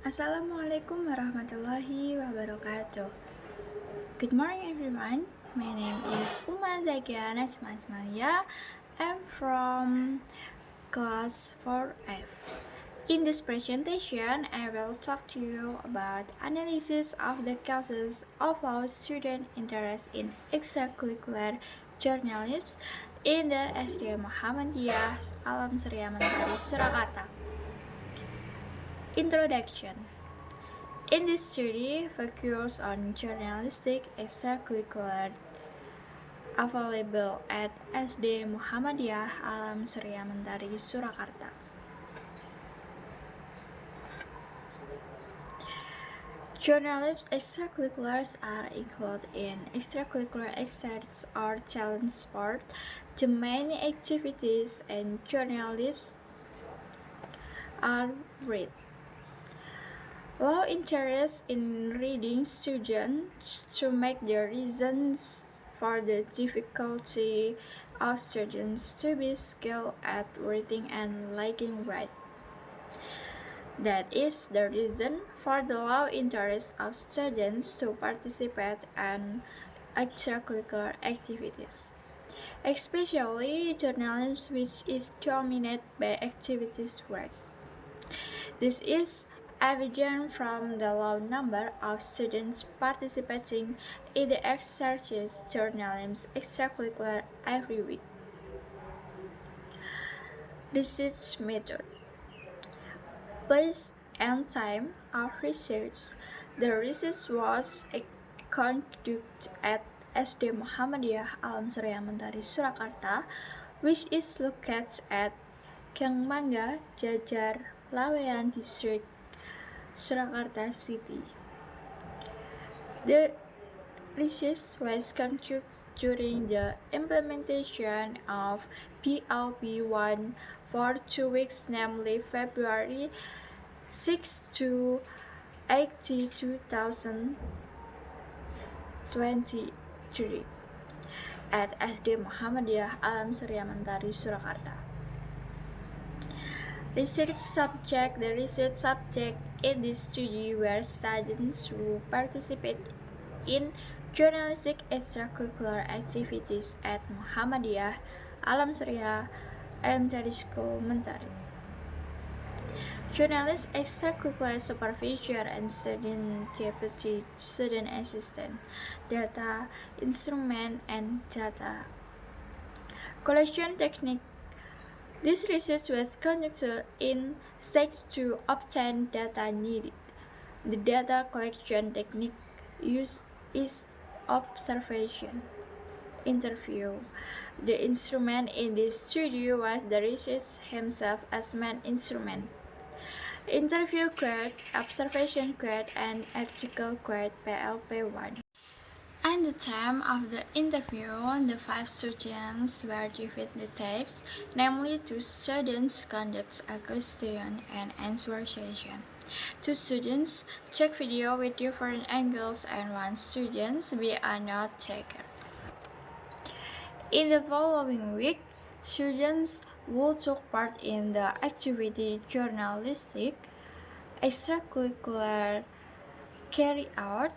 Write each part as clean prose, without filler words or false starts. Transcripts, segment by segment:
Assalamualaikum warahmatullahi wabarakatuh. Good morning everyone. My name is Umma Zakia Najma. I'm from class 4F. In this presentation, I will talk to you about analysis of the causes of low student interest in extracurricular journalism in the SD Muhammadiyah Alam Surya Mentari Surakarta. Introduction. In this study, focus on journalistic extracurricular available at SD Muhammadiyah Alam Surya Mentari Surakarta. Journalism extracurriculars are included in extracurricular exercises or challenge sport. The main activities in journalism are read. Low interest in reading students to make the reasons for the difficulty of students to be skilled at reading and liking right. That is the reason for the low interest of students to participate in extracurricular activities, especially journalism, which is dominated by activities work. This is evident from the low number of students participating in the exercise journalism extracurricular every week. Research method. Place and time of research. The research was conducted at SD Muhammadiyah Alam Surya Mentari Surakarta, which is located at Kangmangga, Jajar, Lawean District, Surakarta City. The research was conducted during the implementation of PLP1 for 2 weeks, namely February 6 to 8, 2023 at SD Muhammadiyah Alam Surya Mentari Surakarta. Research subject. The research subject in this study were students who participate in journalistic extracurricular activities at Muhammadiyah Alam Surya Elementary School Mentari. Journalist extracurricular supervisor and student deputy student assistant, data instrument and data collection technique. This research was conducted in stages to obtain data needed. The data collection technique used is observation. Interview. The instrument in this study was the researcher himself as main instrument. Interview quote, observation quote, and article quote PLP1. At the time of the interview, the 5 students were given the text, namely 2 students conduct a question and answer session. 2 students check video with different angles and 1 student be a note taker. In the following week, students who took part in the activity journalistic extracurricular carry out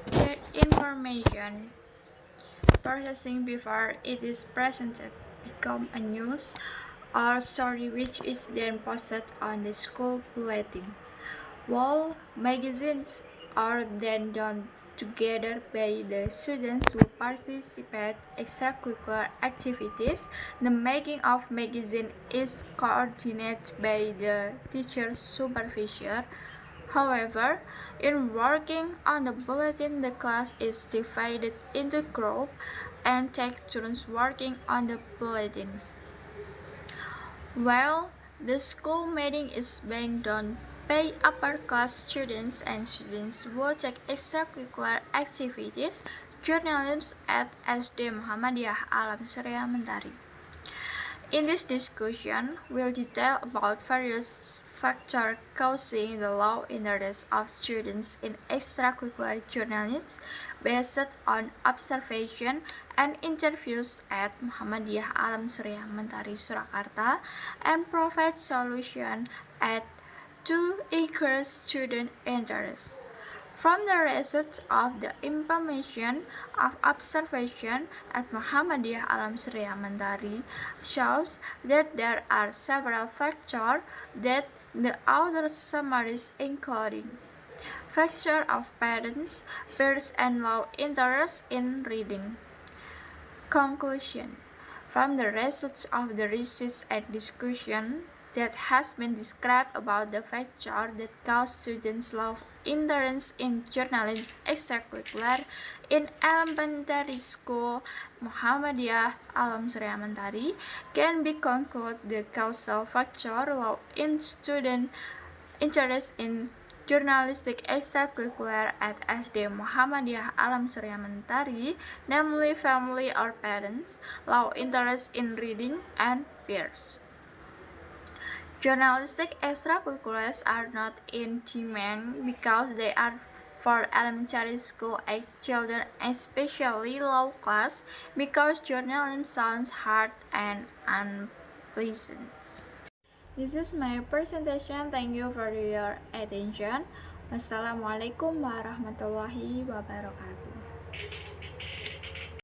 their information processing before it is presented become a news or story which is then posted on the school bulletin. Wall magazines are then done together by the students who participate extracurricular activities. The making of magazine is coordinated by the teacher supervisor. However, in working on the bulletin, the class is divided into groups and take turns working on the bulletin. While the school meeting is being done by upper class students and students who take extracurricular activities, journalism at SD Muhammadiyah Alam Surya Mentari. In this discussion, we'll detail about various factors causing the low interest of students in extracurricular journalism based on observation and interviews at Muhammadiyah Alam Surya Mentari Surakarta and provide solution at to encourage student interest. From the results of the implementation of observation at Muhammadiyah Alam Surya Mentari shows that there are several factors that the author summaries, including factor of parents, peers, and low interest in reading. Conclusion. From the results of the research and discussion that has been described about the factor that cause students low interest in journalism extracurricular in elementary school Muhammadiyah Alam Surya Mentari can be concluded the causal factor low in student interest in journalistic extracurricular at SD Muhammadiyah Alam Surya Mentari, namely family or parents, low interest in reading, and peers. Journalistic extracurriculars are not in demand because they are for elementary school age children, especially low class, because journalism sounds hard and unpleasant. This is my presentation. Thank you for your attention. Wassalamualaikum warahmatullahi wabarakatuh.